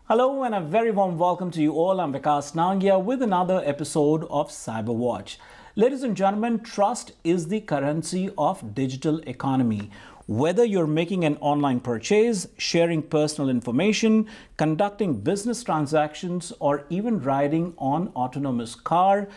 Hello and a very warm welcome to you all. I'm Vikas Nangia with another episode of CyberWatch. Ladies and gentlemen, trust is the currency of digital economy. Whether you're making an online purchase, sharing personal information, conducting business transactions, or even riding on autonomous car,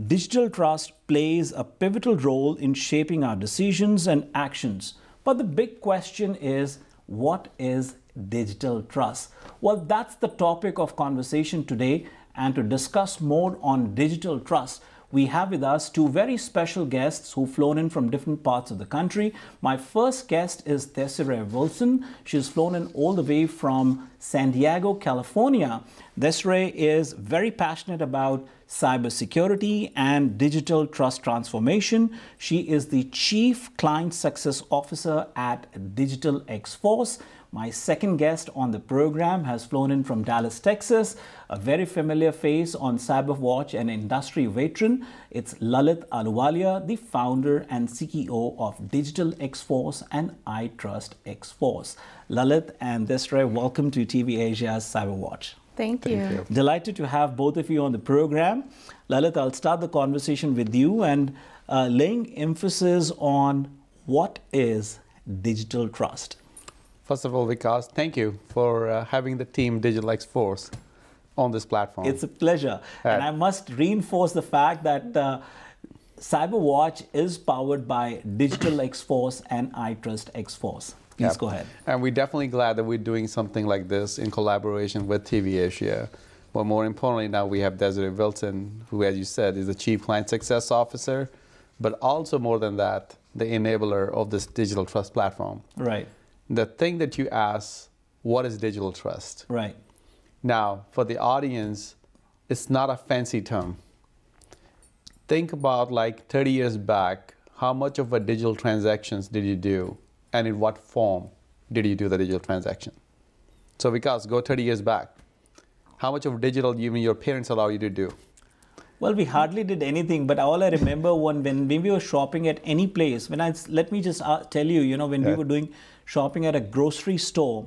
digital trust plays a pivotal role in shaping our decisions and actions. But the big question is, what is digital trust? Well, that's the topic of conversation today. And to discuss more on digital trust, we have with us two very special guests who've flown in from different parts of the country. My first guest is Desiree Wilson. She's flown in all the way from San Diego, California. Desiree is very passionate about cybersecurity and digital trust transformation. She is the Chief Client Success Officer at DigitalXForce. My second guest on the program has flown in from Dallas, Texas, a very familiar face on CyberWatch and industry veteran. It's Lalit Ahluwalia, the founder and CEO of DigitalXForce and iTrustXForce. Lalit and Desiree, welcome to TV Asia's CyberWatch. Thank you. Delighted to have both of you on the program. Lalit, I'll start the conversation with you and laying emphasis on what is digital trust. First of all, Vikas, thank you for having the team DigitalXForce on this platform. It's a pleasure. And I must reinforce the fact that CyberWatch is powered by DigitalXForce and iTrustXForce. Please go ahead. And we're definitely glad that we're doing something like this in collaboration with TV Asia. But more importantly, now we have Desiree Wilson, who, as you said, is the Chief Client Success Officer, but also more than that, the enabler of this digital trust platform. Right. The thing that you asked, what is digital trust? Right. Now, for the audience, it's not a fancy term. Think about like 30 years back, how much of a digital transactions did you do? And in what form did you do the digital transaction? So Vikas, go 30 years back. How much of digital even your parents allow you to do? Well, we hardly did anything, but all I remember when we were shopping at any place, let me just tell you, when we were doing shopping at a grocery store,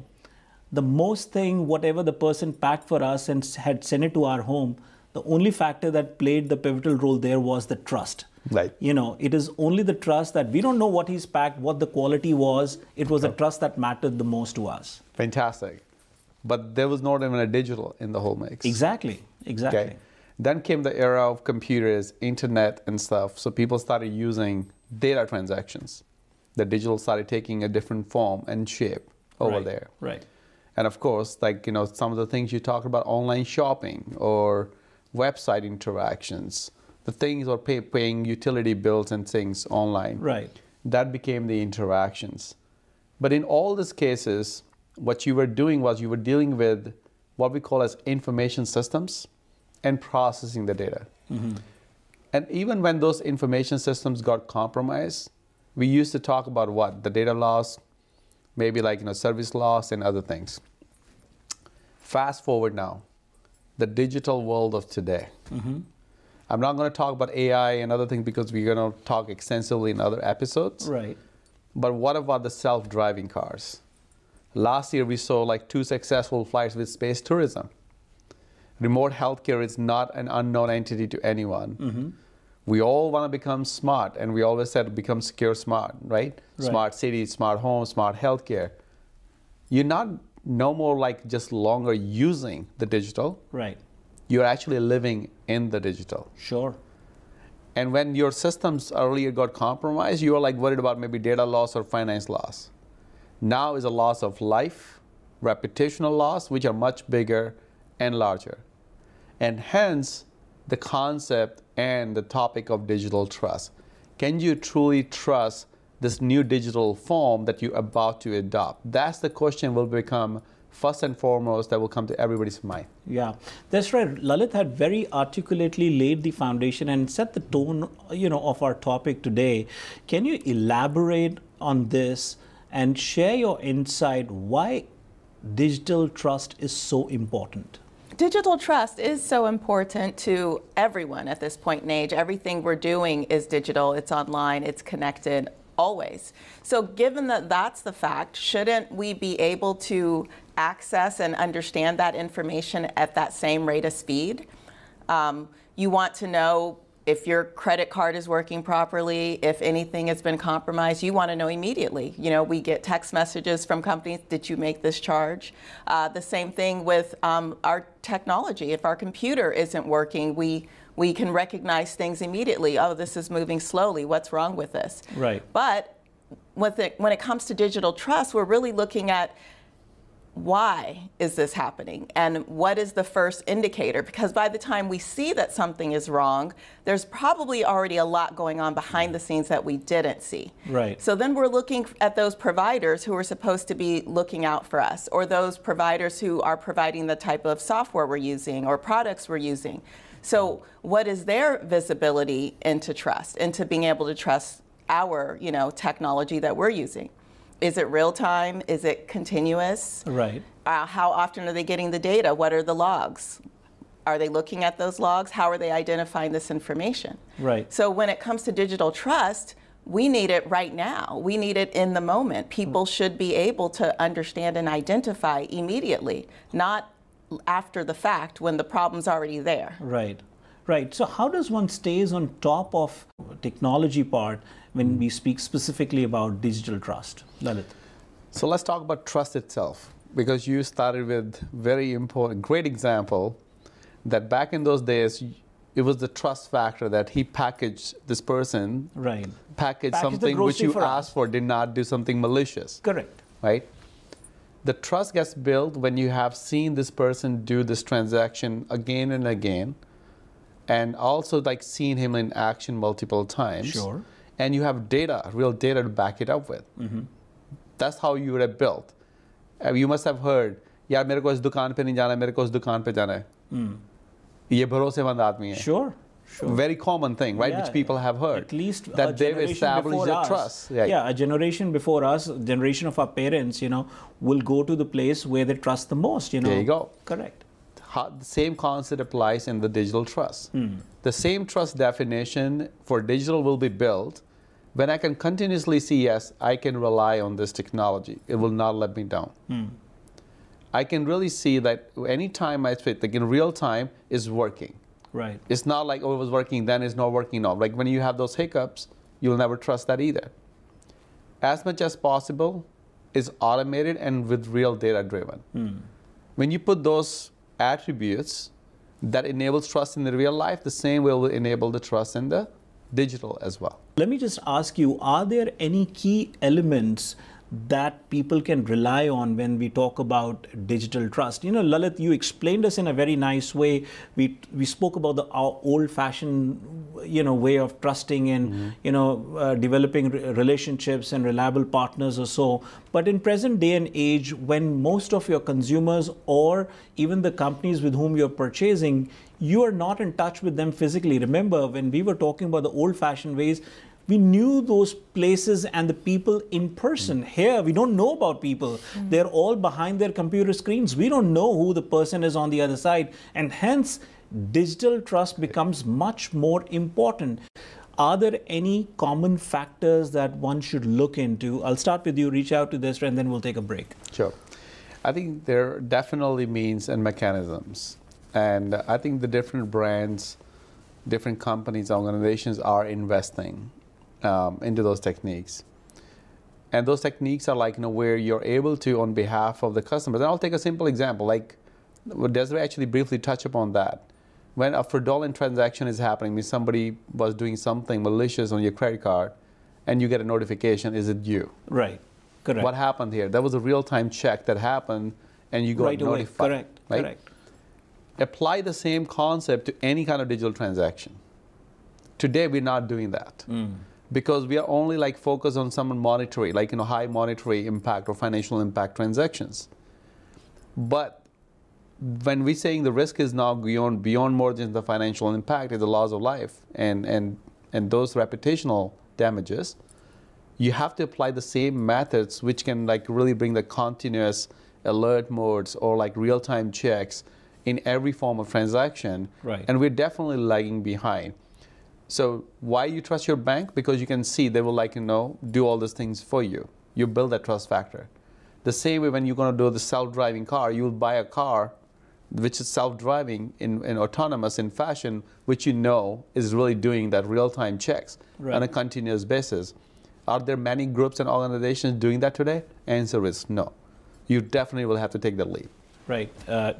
the most thing, whatever the person packed for us and had sent it to our home, the only factor that played the pivotal role there was the trust. Right. It is only the trust that we don't know what he's packed, what the quality was. It was the trust that mattered the most to us. Fantastic. But there was not even a digital in the whole mix. Exactly. Okay. Then came the era of computers, internet and stuff. So people started using data transactions. The digital started taking a different form and shape over there. Right. And of course, some of the things you talked about, online shopping or website interactions, the things or paying utility bills and things online. Right. That became the interactions. But in all these cases, what you were doing was you were dealing with what we call as information systems and processing the data. Mm-hmm. And even when those information systems got compromised, we used to talk about what? The data loss, maybe service loss and other things. Fast forward now, the digital world of today. Mm-hmm. I'm not going to talk about AI and other things because we're going to talk extensively in other episodes. Right. But what about the self-driving cars? Last year we saw 2 successful flights with space tourism. Remote healthcare is not an unknown entity to anyone. Mm-hmm. We all want to become smart, and we always said become secure smart, right? Smart cities, smart homes, smart healthcare. You're not no more just longer using the digital. Right. You're actually living in the digital. Sure. And when your systems earlier got compromised, you were worried about maybe data loss or finance loss. Now is a loss of life, reputational loss, which are much bigger and larger. And hence, the concept and the topic of digital trust. Can you truly trust this new digital form that you're about to adopt? That's the question will become first and foremost that will come to everybody's mind. Yeah, that's right. Lalit had very articulately laid the foundation and set the tone, of our topic today. Can you elaborate on this and share your insight why digital trust is so important? Digital trust is so important to everyone at this point in age. Everything we're doing is digital, it's online, it's connected. always. So given that that's the fact, shouldn't we be able to access and understand that information at that same rate of speed? You want to know if your credit card is working properly, if anything has been compromised, you want to know immediately. You know, we get text messages from companies, did you make this charge? The same thing with our technology. If our computer isn't working, we can recognize things immediately. Oh, this is moving slowly. What's wrong with this? Right. But when it comes to digital trust, we're really looking at why is this happening and what is the first indicator? Because by the time we see that something is wrong, there's probably already a lot going on behind the scenes that we didn't see. Right. So then we're looking at those providers who are supposed to be looking out for us, or those providers who are providing the type of software we're using or products we're using. So what is their visibility into trust, into being able to trust our, technology that we're using? Is it real time? Is it continuous? Right. How often are they getting the data? What are the logs? Are they looking at those logs? How are they identifying this information? Right. So when it comes to digital trust, we need it right now. We need it in the moment. People should be able to understand and identify immediately, not after the fact when the problem's already there. Right. Right. So how does one stays on top of technology part when we speak specifically about digital trust? Lalit. So let's talk about trust itself, because you started with very important, great example that back in those days, it was the trust factor that he packaged this person, Right. packaged something which you asked for, did not do something malicious. Correct. Right? The trust gets built when you have seen this person do this transaction again and again, and also like seen him in action multiple times. Sure. And you have data, real data to back it up with. Mm-hmm. That's how you would have built. You must have heard, यार मेरे को इस दुकान पे नहीं जाना है, मेरे को इस दुकान पे जाना है. ये भरोसेमंद आदमी है. Sure. Sure. Very common thing, right? Yeah, which people have heard. At least that they've established their trust. Right. Yeah, a generation before us, generation of our parents, will go to the place where they trust the most. There you go. Correct. The same concept applies in the digital trust. The same trust definition for digital will be built when I can continuously see, yes, I can rely on this technology. It will not let me down. I can really see that anytime I fit, like in real time, is working. Right. It's not like, oh, it was working, then it's not working now. Like when you have those hiccups, you'll never trust that either. As much as possible is automated and with real data driven. When you put those attributes that enables trust in the real life, the same will enable the trust in the digital as well. Let me just ask you, are there any key elements that people can rely on when we talk about digital trust? Lalit, you explained us in a very nice way. We spoke about our old-fashioned, way of trusting and, developing relationships and reliable partners or so. But in present day and age, when most of your consumers or even the companies with whom you're purchasing, you are not in touch with them physically. Remember, when we were talking about the old-fashioned ways, we knew those places and the people in person. Here, we don't know about people. They're all behind their computer screens. We don't know who the person is on the other side. And hence, digital trust becomes much more important. Are there any common factors that one should look into? I'll start with you, reach out to Desiree, and then we'll take a break. Sure. I think there are definitely means and mechanisms. And I think the different brands, different companies, organizations are investing into those techniques. And those techniques are like, where you're able to, on behalf of the customers. And I'll take a simple example, like Desiree actually briefly touched upon that. When a fraudulent transaction is happening, means somebody was doing something malicious on your credit card, and you get a notification, is it you? Right, correct. What happened here? That was a real-time check that happened, and you got right notified. Away. Correct, right? Correct. Apply the same concept to any kind of digital transaction. Today, we're not doing that. Because we are only like focused on some monetary, like high monetary impact or financial impact transactions. But when we're saying the risk is now beyond more than the financial impact, is the loss of life and those reputational damages, you have to apply the same methods which can like really bring the continuous alert modes or like real-time checks in every form of transaction. Right. And we're definitely lagging behind. So why you trust your bank? Because you can see they will do all those things for you. You build that trust factor. The same way when you're going to do the self-driving car, you'll buy a car which is self-driving in autonomous in fashion, which you know is really doing that real-time checks on a continuous basis. Are there many groups and organizations doing that today? Answer is no. You definitely will have to take the lead. Right.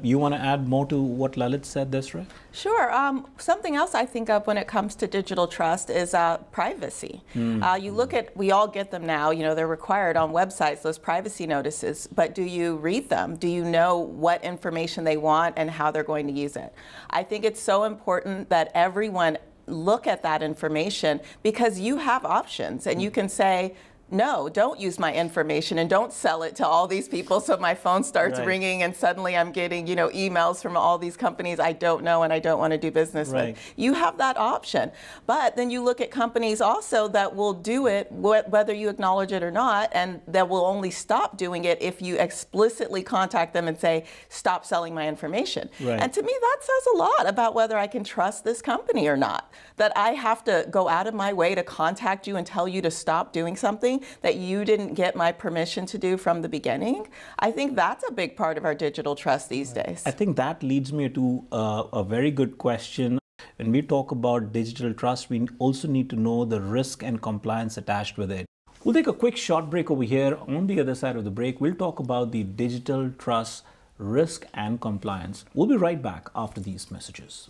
You want to add more to what Lalit said, Desiree? Sure. Something else I think of when it comes to digital trust is privacy. You look at, we all get them now, they're required on websites, those privacy notices, but do you read them? Do you know what information they want and how they're going to use it? I think it's so important that everyone look at that information, because you have options and you can say, no, don't use my information and don't sell it to all these people so my phone starts ringing and suddenly I'm getting, emails from all these companies I don't know and I don't want to do business with. You have that option. But then you look at companies also that will do it whether you acknowledge it or not, and that will only stop doing it if you explicitly contact them and say, stop selling my information. And to me, that says a lot about whether I can trust this company or not. That I have to go out of my way to contact you and tell you to stop doing something that you didn't get my permission to do from the beginning. I think that's a big part of our digital trust these days. I think that leads me to a very good question. When we talk about digital trust, we also need to know the risk and compliance attached with it. We'll take a quick short break over here. On the other side of the break, we'll talk about the digital trust risk and compliance. We'll be right back after these messages.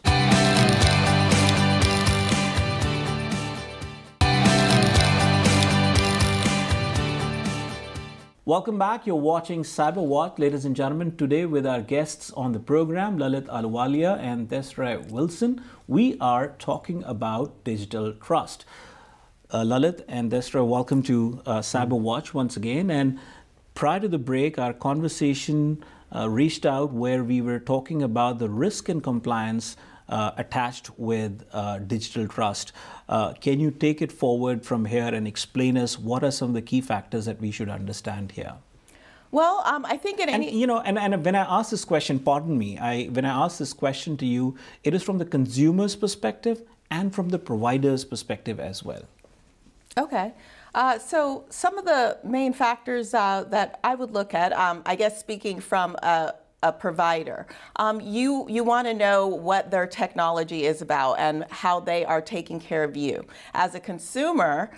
Welcome back. You're watching CyberWatch, ladies and gentlemen. Today with our guests on the program, Lalit Ahluwalia and Desiree Wilson, we are talking about digital trust. Lalit and Desiree, welcome to CyberWatch once again. And prior to the break, our conversation reached out where we were talking about the risk and compliance attached with digital trust. Can you take it forward from here and explain us what are some of the key factors that we should understand here? Well, I think in any... And when I ask this question, pardon me, when I ask this question to you, it is from the consumer's perspective and from the provider's perspective as well. Okay. So some of the main factors that I would look at, I guess speaking from a provider, you want to know what their technology is about and how they are taking care of you. As a consumer,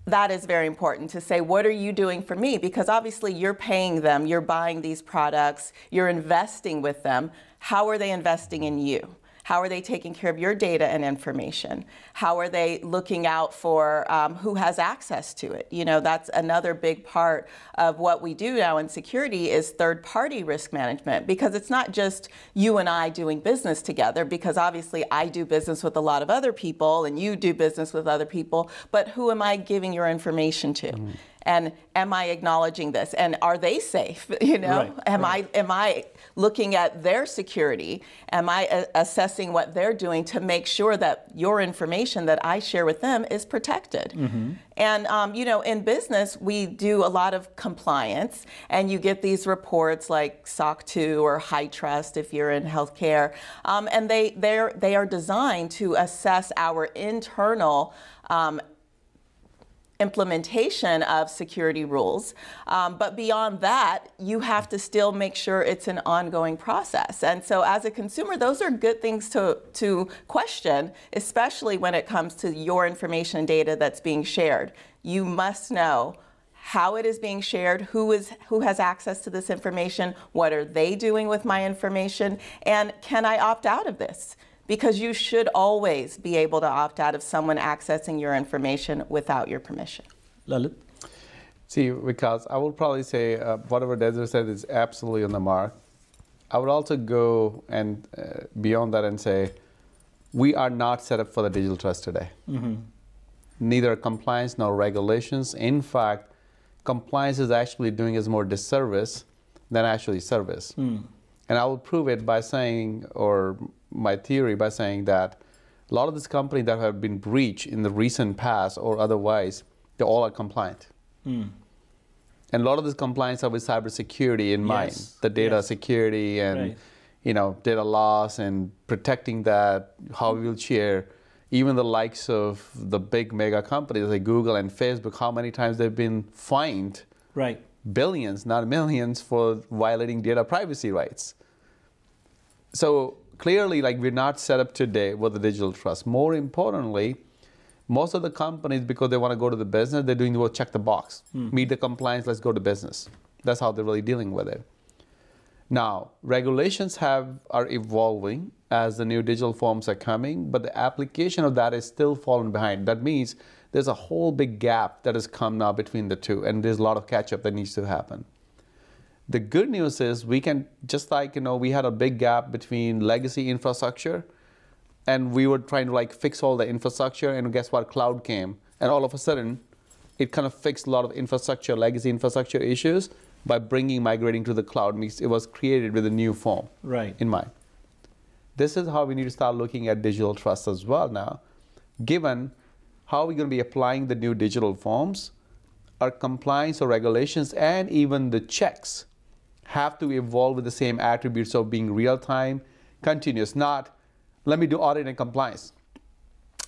that is very important to say, what are you doing for me? Because obviously you're paying them, you're buying these products, you're investing with them. How are they investing in you? How are they taking care of your data and information? How are they looking out for who has access to it? That's another big part of what we do now in security is third-party risk management, because it's not just you and I doing business together, because obviously I do business with a lot of other people and you do business with other people, but who am I giving your information to? And am I acknowledging this? And are they safe? Am I looking at their security? Am I assessing what they're doing to make sure that your information that I share with them is protected? And in business, we do a lot of compliance, and you get these reports like SOC 2 or HITRUST if you're in healthcare, and they are designed to assess our internal implementation of security rules. But beyond that, you have to still make sure it's an ongoing process. And so as a consumer, those are good things to question, especially when it comes to your information and data that's being shared. You must know how it is being shared, who has access to this information, what are they doing with my information, and can I opt out of this? Because you should always be able to opt out of someone accessing your information without your permission. Lalit? See, because I will probably say whatever Desiree said is absolutely on the mark. I would also go and beyond that and say, we are not set up for the digital trust today. Neither compliance nor regulations. In fact, compliance is actually doing us more disservice than actually service. And I will prove it by saying, or my theory by saying that a lot of these companies that have been breached in the recent past or otherwise, they all are compliant. And a lot of this compliance are with cybersecurity in mind, the data security and data loss and protecting that, how we will share even the likes of the big mega companies like Google and Facebook, how many times they've been fined? Right. Billions, not millions, for violating data privacy rights. So clearly, like, we're not set up today with the digital trust. More importantly, most of the companies, because they want to go to the business, they're doing the check the box, meet the compliance, let's go to business. That's how they're really dealing with it. Now, regulations are evolving as the new digital forms are coming, but the application of that is still falling behind. That means there's a whole big gap that has come now between the two, and there's a lot of catch-up that needs to happen. The good news is we can, just like, we had a big gap between legacy infrastructure, and we were trying to like fix all the infrastructure, and guess what? Cloud came, and all of a sudden, it kind of fixed a lot of infrastructure, legacy infrastructure issues by migrating to the cloud. It was created with a new form in mind. This is how we need to start looking at digital trust as well now. Given how we're going to be applying the new digital forms, our compliance or regulations and even the checks have to evolve with the same attributes of being real-time, continuous, not let me do audit and compliance.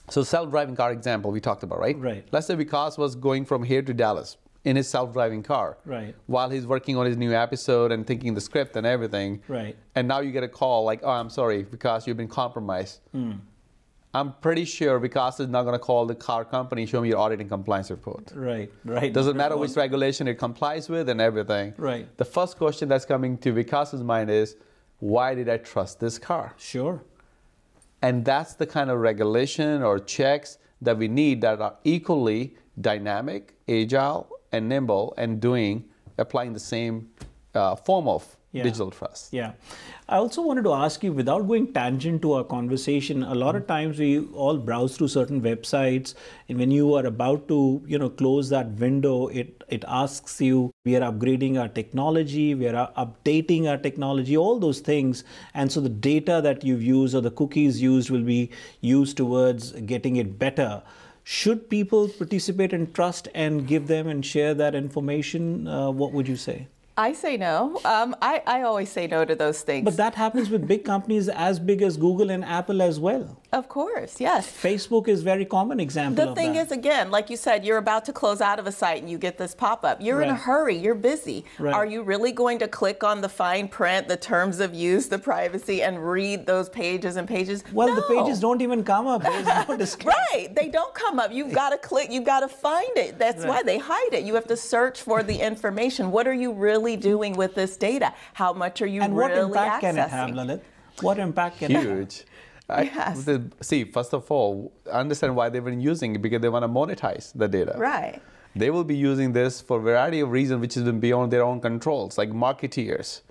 So self-driving car example we talked about, right? Right. Let's say Vikas was going from here to Dallas in his self-driving car. Right. While he's working on his new episode and thinking the script and everything. Right. And now you get a call like, oh, I'm sorry, Vikas, you've been compromised. I'm pretty sure Vikas is not going to call the car company, show me your audit and compliance report. Right. Right. Doesn't matter which regulation it complies with and everything. Right. The first question that's coming to Vikas's mind is, why did I trust this car? Sure. And that's the kind of regulation or checks that we need that are equally dynamic, agile, and nimble, and applying the same form of digital trust. Yeah. I also wanted to ask you, without going tangent to our conversation, a lot of times we all browse through certain websites, and when you are about to, close that window, it asks you, we are upgrading our technology, we are updating our technology, all those things. And so the data that you've used or the cookies used will be used towards getting it better. Should people participate in trust and give them and share that information? What would you say? I say no. I always say no to those things. But that happens with big companies as big as Google and Apple as well. Of course, yes. Facebook is a very common example of that. The thing is, again, like you said, you're about to close out of a site and you get this pop-up. You're in a hurry. You're busy. Right. Are you really going to click on the fine print, the terms of use, the privacy, and read those pages and pages? Well, no. the pages don't even come up. There's no disclaimer. Right. They don't come up. You've got to click. You've got to find it. That's why they hide it. You have to search for the information. What are you really doing with this data? How much are you really accessing? And what impact can it have, Lalit? What impact can it have? Huge. Yes. See, first of all, understand why they've been using it, because they want to monetize the data. Right. They will be using this for a variety of reasons which has been beyond their own controls, like marketeers.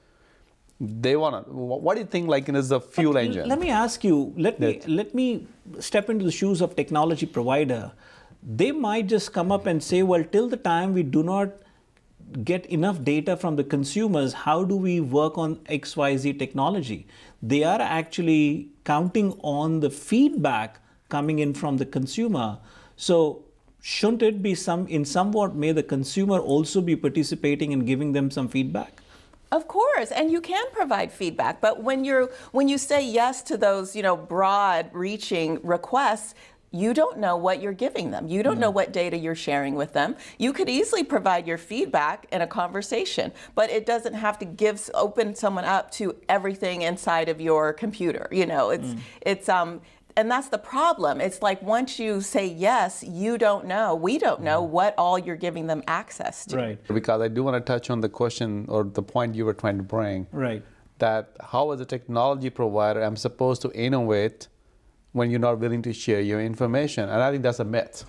They want to, what do you think is the fuel engine? Let me ask you, let me step into the shoes of technology provider. They might just come up and say, well, till the time we do not get enough data from the consumers, how do we work on XYZ technology? They are actually counting on the feedback coming in from the consumer. So shouldn't it be somewhat may the consumer also be participating and giving them some feedback? Of course, and you can provide feedback, but when you say yes to those, broad reaching requests, you don't know what you're giving them. You don't know what data you're sharing with them. You could easily provide your feedback in a conversation, but it doesn't have to open someone up to everything inside of your computer. And that's the problem. It's like once you say yes, we don't know what all you're giving them access to. Right. Because I do want to touch on the question or the point you were trying to bring. Right. That how as a technology provider, I'm supposed to innovate when you're not willing to share your information. And I think that's a myth.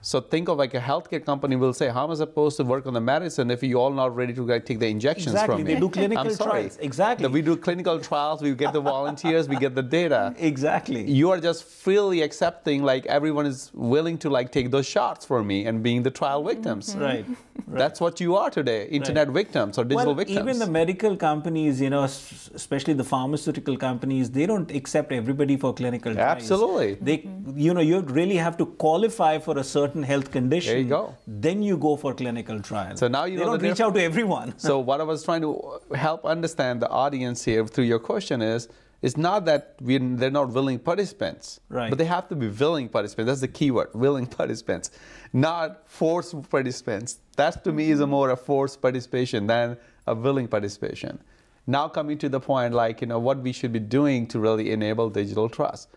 So think of like a healthcare company will say, how am I supposed to work on the medicine if you all not ready to take the injections from me? They do clinical trials. Exactly. We do clinical trials, we get the volunteers, we get the data. Exactly. You are just freely accepting, like everyone is willing to take those shots for me and being the trial victims. Right. That's what you are today, internet victims or digital victims. Even the medical companies, especially the pharmaceutical companies, they don't accept everybody for clinical trials. Absolutely. You really have to qualify for a certain health condition. There you go. Then you go for clinical trials. So now they don't reach out to everyone. So what I was trying to help understand the audience here through your question is, It's not that they're not willing participants, right, but they have to be willing participants. That's the key word, willing participants, not forced participants. That to me is more a forced participation than a willing participation. Now coming to the point, like, what we should be doing to really enable digital trust.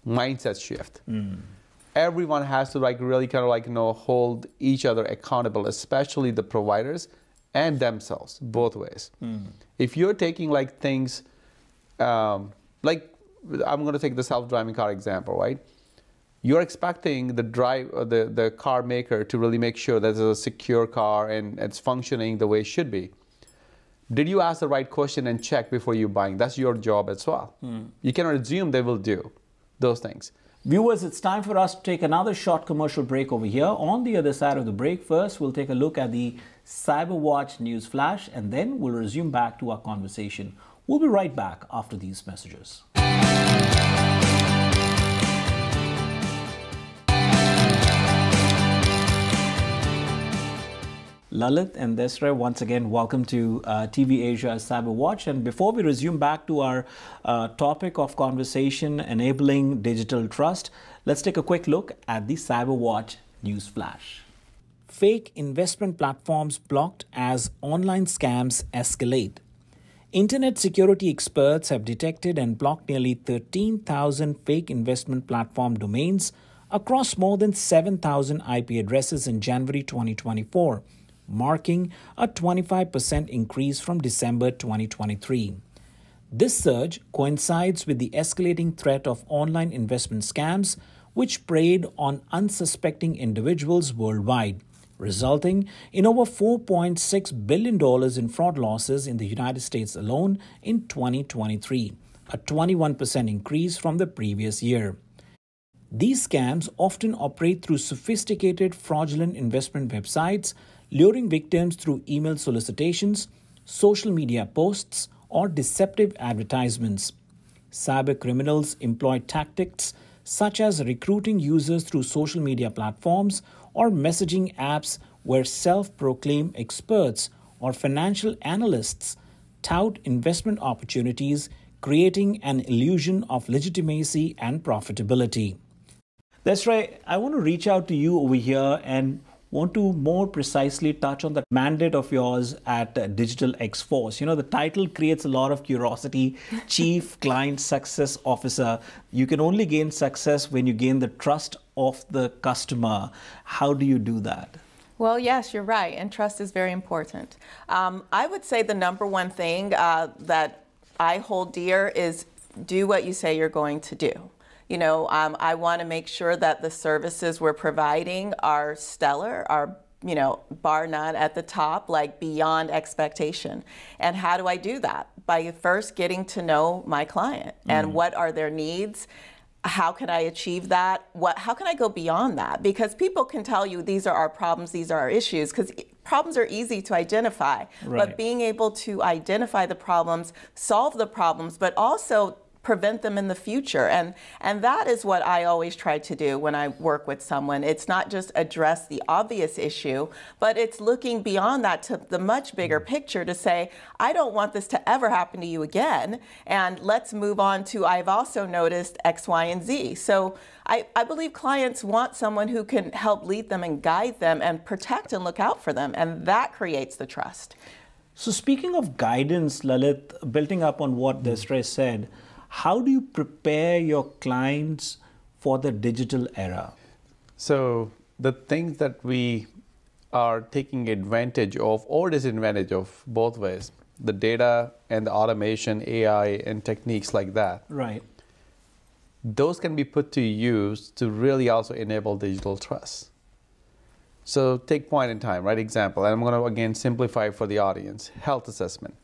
Mindset shift. Everyone has to really kind of hold each other accountable, especially the providers and themselves, both ways. If you're taking things, like I'm going to take the self-driving car example, right? You're expecting the car maker to really make sure that it's a secure car and it's functioning the way it should be. Did you ask the right question and check before you buying? That's your job as well. You cannot assume they will do those things. Viewers, it's time for us to take another short commercial break over here. On the other side of the break, first we'll take a look at the CyberWatch news flash, and then we'll resume back to our conversation. We'll be right back after these messages. Lalit and Desiree, once again, welcome to TV Asia's CyberWatch. And before we resume back to our topic of conversation, enabling digital trust, let's take a quick look at the CyberWatch news flash. Fake investment platforms blocked as online scams escalate. Internet security experts have detected and blocked nearly 13,000 fake investment platform domains across more than 7,000 IP addresses in January 2024. Marking a 25% increase from December 2023. This surge coincides with the escalating threat of online investment scams, which preyed on unsuspecting individuals worldwide, resulting in over $4.6 billion in fraud losses in the United States alone in 2023, a 21% increase from the previous year. These scams often operate through sophisticated fraudulent investment websites, luring victims through email solicitations, social media posts, or deceptive advertisements. Cyber criminals employ tactics such as recruiting users through social media platforms or messaging apps where self-proclaimed experts or financial analysts tout investment opportunities, creating an illusion of legitimacy and profitability. That's right. I want to reach out to you over here and want to more precisely touch on the mandate of yours at DigitalXForce. The title creates a lot of curiosity. Chief Client Success Officer. You can only gain success when you gain the trust of the customer. How do you do that? Well, yes, you're right. And trust is very important. I would say the number one thing that I hold dear is do what you say you're going to do. I want to make sure that the services we're providing are stellar, are, bar none at the top, like beyond expectation. And how do I do that? By first getting to know my client and what are their needs. How can I achieve that? How can I go beyond that? Because people can tell you these are our problems, these are our issues, because problems are easy to identify. Right. But being able to identify the problems, solve the problems, but also prevent them in the future. And that is what I always try to do when I work with someone. It's not just address the obvious issue, but it's looking beyond that to the much bigger picture to say, I don't want this to ever happen to you again. And let's move on to, I've also noticed X, Y, and Z. So I believe clients want someone who can help lead them and guide them and protect and look out for them. And that creates the trust. So speaking of guidance, Lalit, building up on what Desiree said, how do you prepare your clients for the digital era? So the things that we are taking advantage of or disadvantage of both ways, the data and the automation, AI and techniques like that. Right. Those can be put to use to really also enable digital trust. So take point in time, right? Example, and I'm going to again simplify for the audience, health assessment.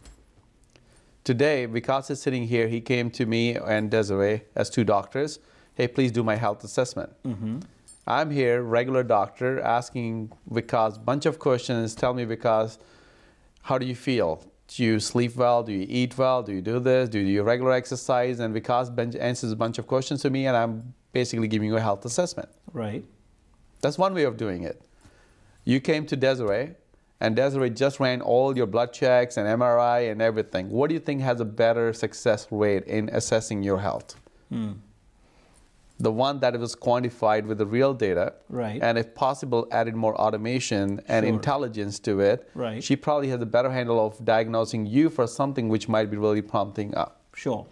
Today, Vikas is sitting here, he came to me and Desiree as two doctors. Hey, please do my health assessment. I'm here, regular doctor, asking Vikas a bunch of questions. Tell me, Vikas, how do you feel? Do you sleep well? Do you eat well? Do you do this? Do you do regular exercise? And Vikas answers a bunch of questions to me, and I'm basically giving you a health assessment. Right. That's one way of doing it. You came to Desiree, and Desiree just ran all your blood checks and MRI and everything, what do you think has a better success rate in assessing your health? The one that was quantified with the real data, right, and if possible added more automation and intelligence to it, right, she probably has a better handle of diagnosing you for something which might be really prompting up. Sure.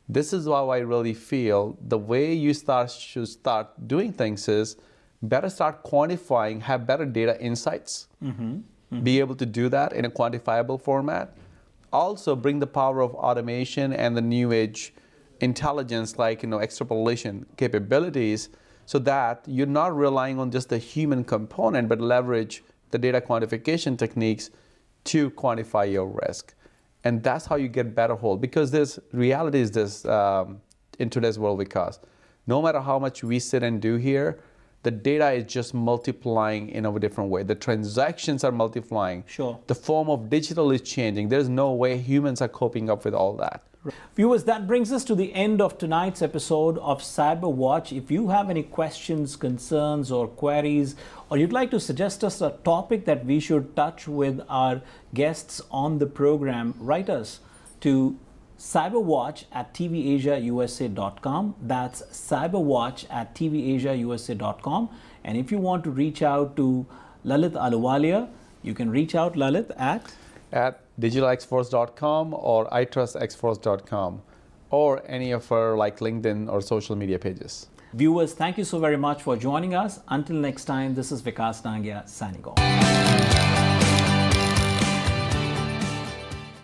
This is why I really feel the way you should start doing things is better start quantifying, have better data insights, be able to do that in a quantifiable format. Also bring the power of automation and the new age intelligence, like extrapolation capabilities, so that you're not relying on just the human component, but leverage the data quantification techniques to quantify your risk. And that's how you get better hold. Because this reality is this in today's world, because no matter how much we sit and do here, the data is just multiplying in a different way. The transactions are multiplying. Sure. The form of digital is changing. There's no way humans are coping up with all that. Viewers, that brings us to the end of tonight's episode of CyberWatch. If you have any questions, concerns, or queries, or you'd like to suggest us a topic that we should touch with our guests on the program, write us to cyberwatch@tvasiausa.com. That's cyberwatch@tvasiausa.com. And if you want to reach out to Lalit Ahluwalia, you can reach out Lalit at DigitalXForce.com or iTrustXForce.com, or any of our LinkedIn or social media pages. Viewers, thank you so very much for joining us. Until next time, this is Vikas Nangia signing off.